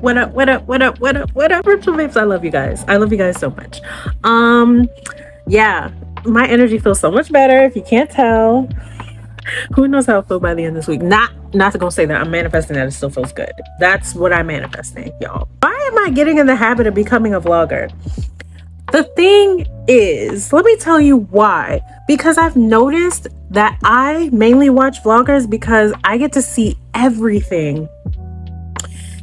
What up, what up, what up, what up, what up, virtual babes? I love you guys. I love you guys so much. Yeah, my energy feels so much better. If you can't tell, who knows how I feel by the end of this week? Not to go say that I'm manifesting that it still feels good. That's what I'm manifesting, y'all. Why am I getting in the habit of becoming a vlogger? The thing is, let me tell you why. Because I've noticed that I mainly watch vloggers because I get to see everything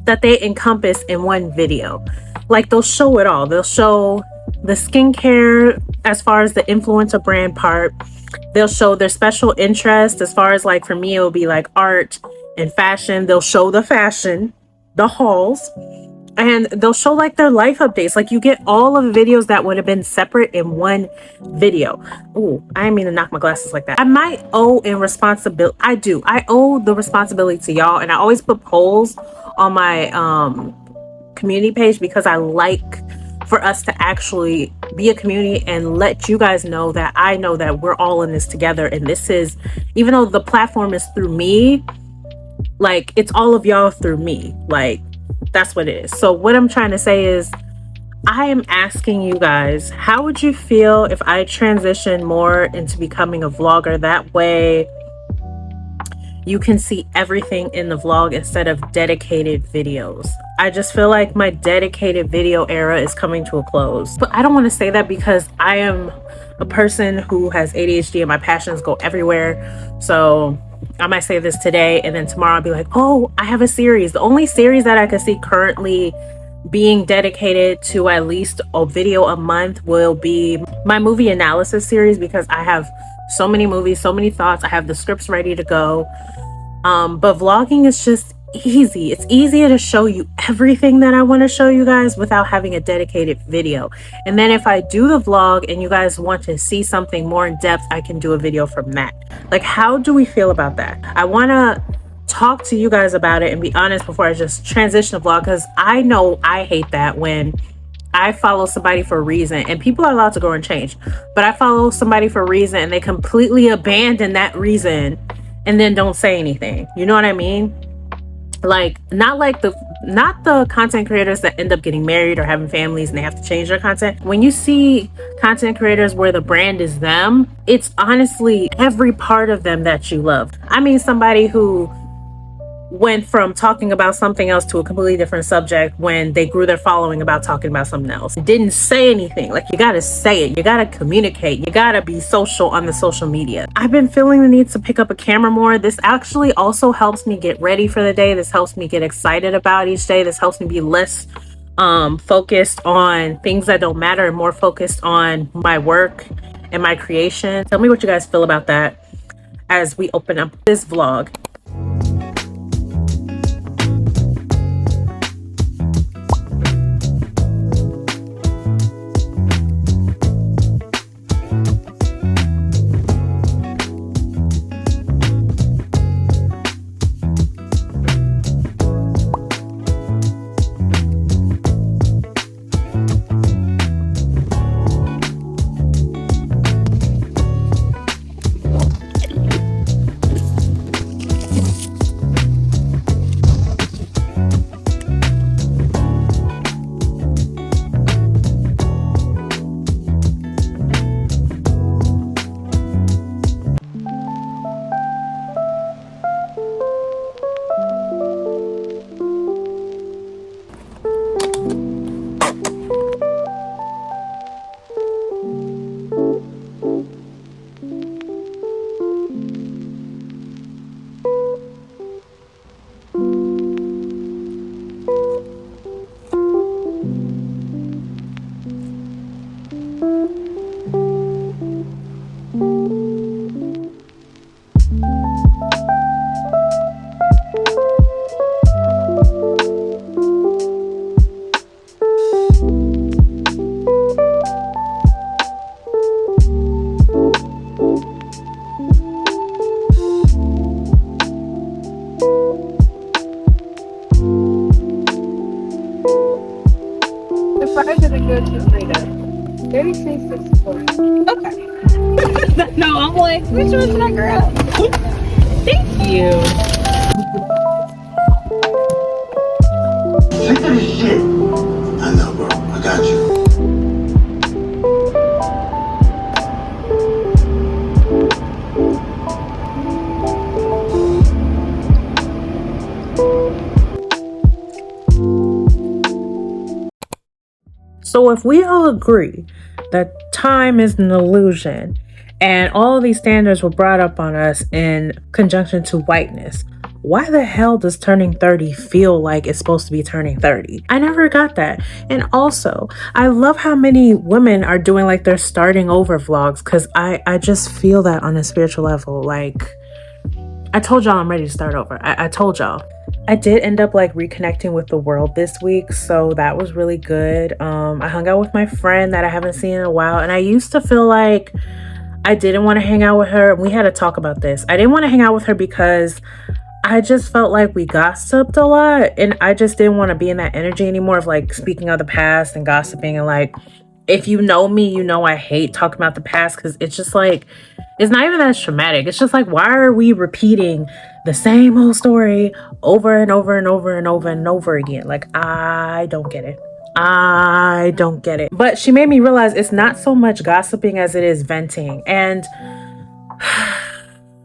that they encompass in one video. Like, they'll show it all. They'll show the skincare as far as the influencer brand part. They'll show their special interest as far as, like, for me, it will be like art and fashion. They'll show the fashion, the hauls, and they'll show like their life updates. Like, you get all of the videos that would have been separate in one video. Oh, I didn't mean to knock my glasses like that. I might owe in responsibility. I owe the responsibility to y'all. And I always put polls on my community page because I like for us to actually be a community and let you guys know that I know that we're all in this together. And this is, even though the platform is through me, like, it's all of y'all through me. Like, that's what it is. So what I'm trying to say is, I am asking you guys, how would you feel if I transition more into becoming a vlogger? That way you can see everything in the vlog instead of dedicated videos. I just feel like my dedicated video era is coming to a close. But I don't want to say that because I am a person who has ADHD and my passions go everywhere. So I might say this today and then tomorrow I'll be like, oh, I have a series. The only series that I could see currently being dedicated to at least a video a month will be my movie analysis series, because I have so many movies, so many thoughts. I have the scripts ready to go. But vlogging is just easy. It's easier to show you everything that I want to show you guys without having a dedicated video. And then if I do the vlog and you guys want to see something more in depth, I can do a video from that. Like, how do we feel about that? I want to talk to you guys about it and be honest before I just transition the vlog, because I know I hate that when I follow somebody for a reason, and people are allowed to grow and change, but I follow somebody for a reason and they completely abandon that reason and then don't say anything. You know what I mean? Like, not the content creators that end up getting married or having families and they have to change their content. When you see content creators where the brand is them, it's honestly every part of them that you love. I mean, somebody who went from talking about something else to a completely different subject when they grew their following about talking about something else. Didn't say anything. Like, you gotta say it. You gotta communicate. You gotta be social on the social media. I've been feeling the need to pick up a camera more. This actually also helps me get ready for the day. This helps me get excited about each day. This helps me be less focused on things that don't matter and more focused on my work and my creation. Tell me what you guys feel about that as we open up this vlog. Fries are the good burrito. 36.64. Okay. No, I'm like, which one should I grab? Thank you. So if we all agree that time is an illusion and all of these standards were brought up on us in conjunction to whiteness, why the hell does turning 30 feel like it's supposed to be turning 30? I never got that. And also, I love how many women are doing like their starting over vlogs, because I just feel that on a spiritual level. Like, I told y'all I'm ready to start over. I told y'all. I did end up like reconnecting with the world this week, so that was really good. I hung out with my friend that I haven't seen in a while, and I used to feel like I didn't want to hang out with her. We had to talk about this. I didn't want to hang out with her because I just felt like we gossiped a lot, and I just didn't want to be in that energy anymore of like speaking of the past and gossiping. And like, if you know me, you know I hate talking about the past, because it's just like, it's not even that traumatic. It's just like, why are we repeating the same old story over and over and over and over and over again? Like, I don't get it. I don't get it. But she made me realize it's not so much gossiping as it is venting. And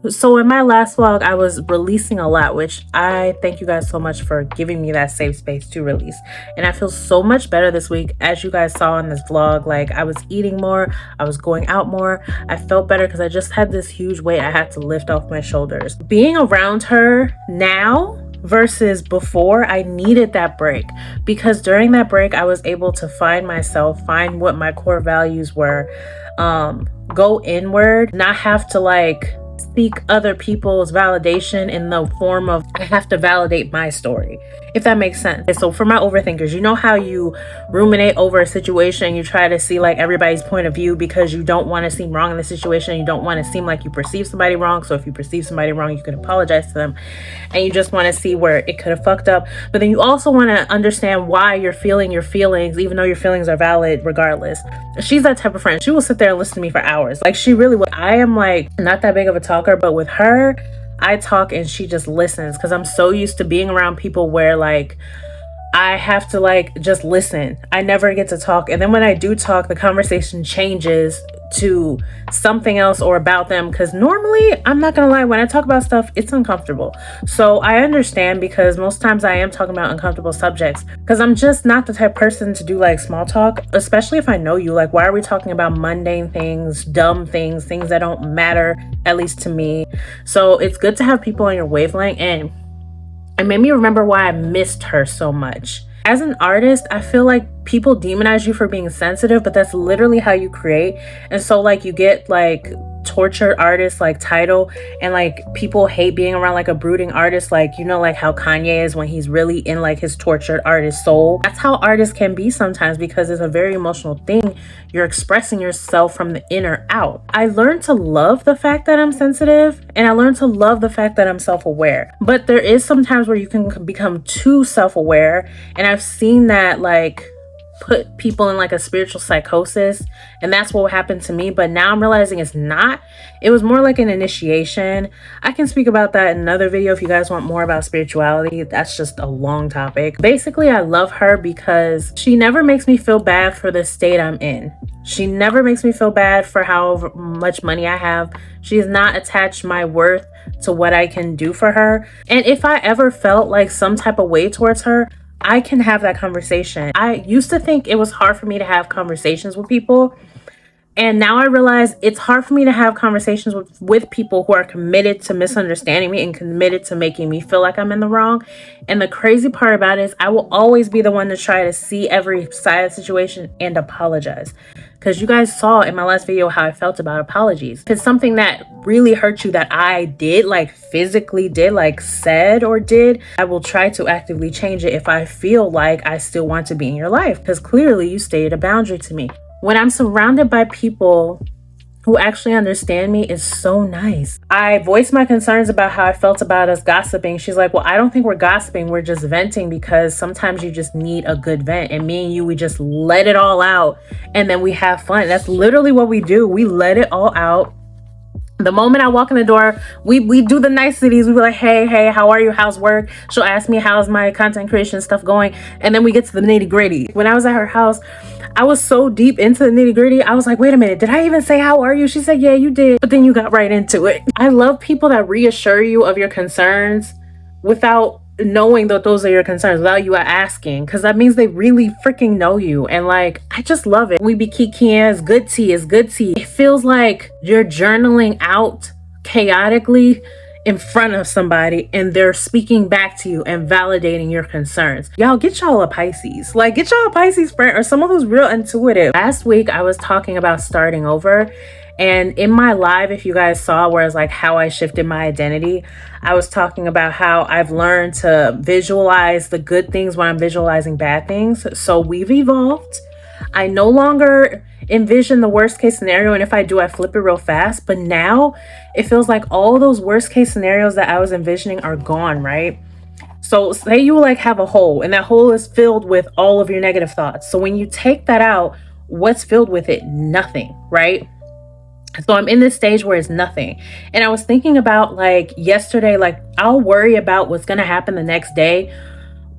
so in my last vlog, I was releasing a lot, which I thank you guys so much for giving me that safe space to release. And I feel so much better this week. As you guys saw in this vlog, like, I was eating more, I was going out more. I felt better because I just had this huge weight I had to lift off my shoulders. Being around her now versus before, I needed that break, because during that break, I was able to find myself, find what my core values were, go inward, not have to like seek other people's validation in the form of I have to validate my story, if that makes sense. So for my overthinkers, you know how you ruminate over a situation, you try to see like everybody's point of view because you don't want to seem wrong in the situation, you don't want to seem like you perceive somebody wrong. So if you perceive somebody wrong, you can apologize to them, and you just want to see where it could have fucked up. But then you also want to understand why you're feeling your feelings, even though your feelings are valid regardless. She's that type of friend. She will sit there and listen to me for hours. Like, she really will. I am like not that big of a talker, but with her, I talk and she just listens, because I'm so used to being around people where like I have to like just listen. I never get to talk. And then when I do talk, the conversation changes to something else or about them, because normally, I'm not gonna lie, when I talk about stuff, it's uncomfortable. So I understand, because most times I am talking about uncomfortable subjects, because I'm just not the type of person to do like small talk, especially if I know you. Like, why are we talking about mundane things, dumb things, things that don't matter, at least to me? So it's good to have people on your wavelength, and it made me remember why I missed her so much. As an artist, I feel like people demonize you for being sensitive, but that's literally how you create. And so like you get like tortured artist like title, and like people hate being around like a brooding artist, like, you know, like how Kanye is when he's really in like his tortured artist soul. That's how artists can be sometimes, because it's a very emotional thing. You're expressing yourself from the inner out. I learned to love the fact that I'm sensitive, and I learned to love the fact that I'm self-aware. But there is sometimes where you can become too self-aware, and I've seen that like put people in like a spiritual psychosis, and that's what happened to me. But now I'm realizing it's not. It was more like an initiation. I can speak about that in another video if you guys want more about spirituality. That's just a long topic. Basically, I love her because she never makes me feel bad for the state I'm in. She never makes me feel bad for how much money I have. She has not attached my worth to what I can do for her. And if I ever felt like some type of way towards her, I can have that conversation. I used to think it was hard for me to have conversations with people, and now I realize it's hard for me to have conversations with people who are committed to misunderstanding me and committed to making me feel like I'm in the wrong. And the crazy part about it is I will always be the one to try to see every side of the situation and apologize. Because you guys saw in my last video how I felt about apologies. If it's something that really hurt you that I did, like physically did, like said or did, I will try to actively change it if I feel like I still want to be in your life. Because clearly you stated a boundary to me. When I'm surrounded by people who actually understand me, is so nice. I voiced my concerns about how I felt about us gossiping. She's like, well, I don't think we're gossiping. We're just venting, because sometimes you just need a good vent. And me and you, we just let it all out, and then we have fun. That's literally what we do. We let it all out. The moment I walk in the door, we do the niceties. We be like, hey, how are you? How's work? She'll ask me, how's my content creation stuff going? And then we get to the nitty gritty. When I was at her house, I was so deep into the nitty gritty. I was like, wait a minute, did I even say, how are you? She said, yeah, you did. But then you got right into it. I love people that reassure you of your concerns without knowing that those are your concerns, without you asking, because that means they really freaking know you. And like, I just love it. We be kikiing, it's good tea, it's good tea. It feels like you're journaling out chaotically in front of somebody and they're speaking back to you and validating your concerns. Y'all, get y'all a Pisces. Like, get y'all a Pisces friend or someone who's real intuitive. Last week I was talking about starting over, and in my live, if you guys saw, where it's like how I shifted my identity, I was talking about how I've learned to visualize the good things when I'm visualizing bad things. So we've evolved. I no longer envision the worst case scenario, and if I do, I flip it real fast. But now it feels like all those worst case scenarios that I was envisioning are gone, right? So say you like have a hole, and that hole is filled with all of your negative thoughts. So when you take that out, what's filled with it? Nothing, right? So I'm in this stage where it's nothing. And I was thinking about like yesterday, like I'll worry about what's going to happen the next day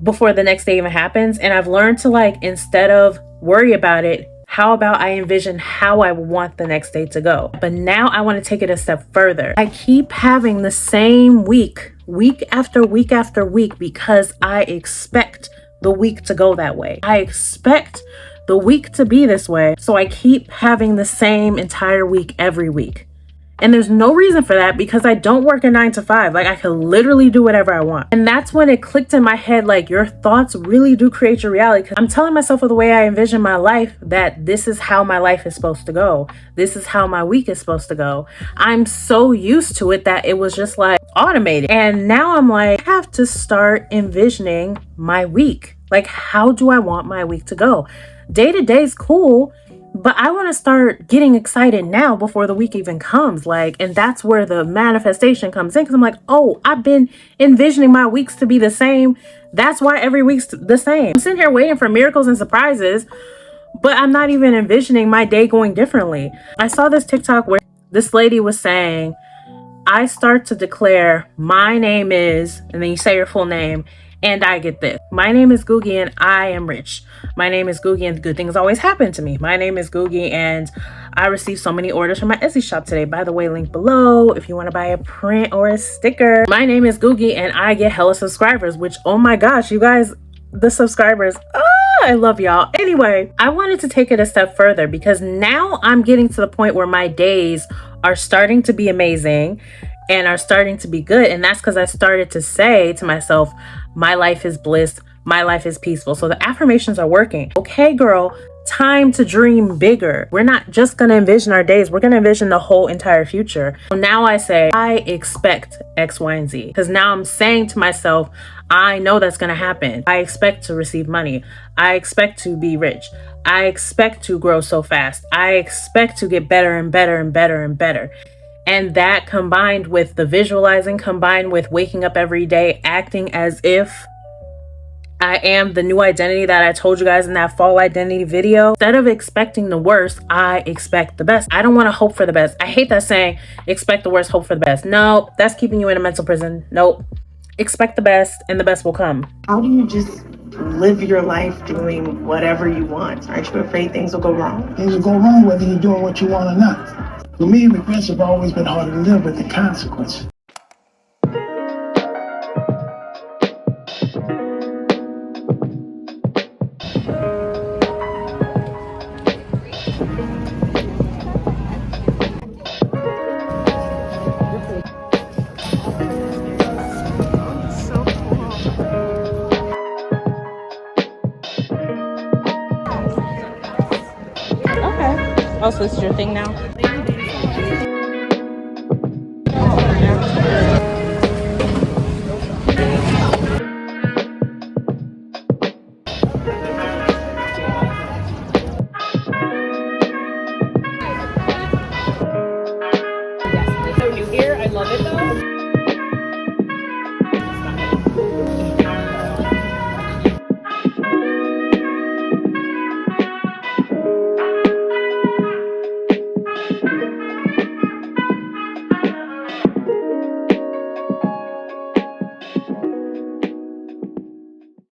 before the next day even happens. And I've learned to, like, instead of worry about it, how about I envision how I want the next day to go? But now I want to take it a step further. I keep having the same week after week after week, because I expect the week to go that way. I expect the week to be this way. So I keep having the same entire week every week. And there's no reason for that, because I don't work a 9 to 5. Like, I can literally do whatever I want. And that's when it clicked in my head, like, your thoughts really do create your reality. Because I'm telling myself with the way I envision my life that this is how my life is supposed to go. This is how my week is supposed to go. I'm so used to it that it was just like automated. And now I'm like, I have to start envisioning my week. Like, how do I want my week to go? Day to day is cool, but I want to start getting excited now before the week even comes. Like, and that's where the manifestation comes in. Because I'm like, oh, I've been envisioning my weeks to be the same. That's why every week's the same. I'm sitting here waiting for miracles and surprises, but I'm not even envisioning my day going differently. I saw this TikTok where this lady was saying, I start to declare my name is, and then you say your full name, and I get this. My name is GOOGii and I am rich. My name is GOOGii and good things always happen to me. My name is GOOGii and I received so many orders from my Etsy shop today. By the way, link below if you want to buy a print or a sticker. My name is GOOGii and I get hella subscribers, which, oh my gosh, you guys, the subscribers, I love y'all. Anyway, I wanted to take it a step further because now I'm getting to the point where my days are starting to be amazing and are starting to be good. And that's because I started to say to myself, my life is bliss, my life is peaceful. So the affirmations are working. Okay, girl, time to dream bigger. We're not just going to envision our days. We're going to envision the whole entire future. So now I say, I expect X, Y, and Z. Because now I'm saying to myself, I know that's going to happen. I expect to receive money. I expect to be rich. I expect to grow so fast. I expect to get better and better and better and better. And that, combined with the visualizing, combined with waking up every day, acting as if I am the new identity that I told you guys in that fall identity video. Instead of expecting the worst, I expect the best. I don't want to hope for the best. I hate that saying, expect the worst, hope for the best. No, that's keeping you in a mental prison. Nope. Expect the best and the best will come. How do you just live your life doing whatever you want? Aren't you afraid things will go wrong? Things will go wrong whether you're doing what you want or not. For me, regrets have always been harder to live with than consequences. Okay. Oh, so this is your thing now?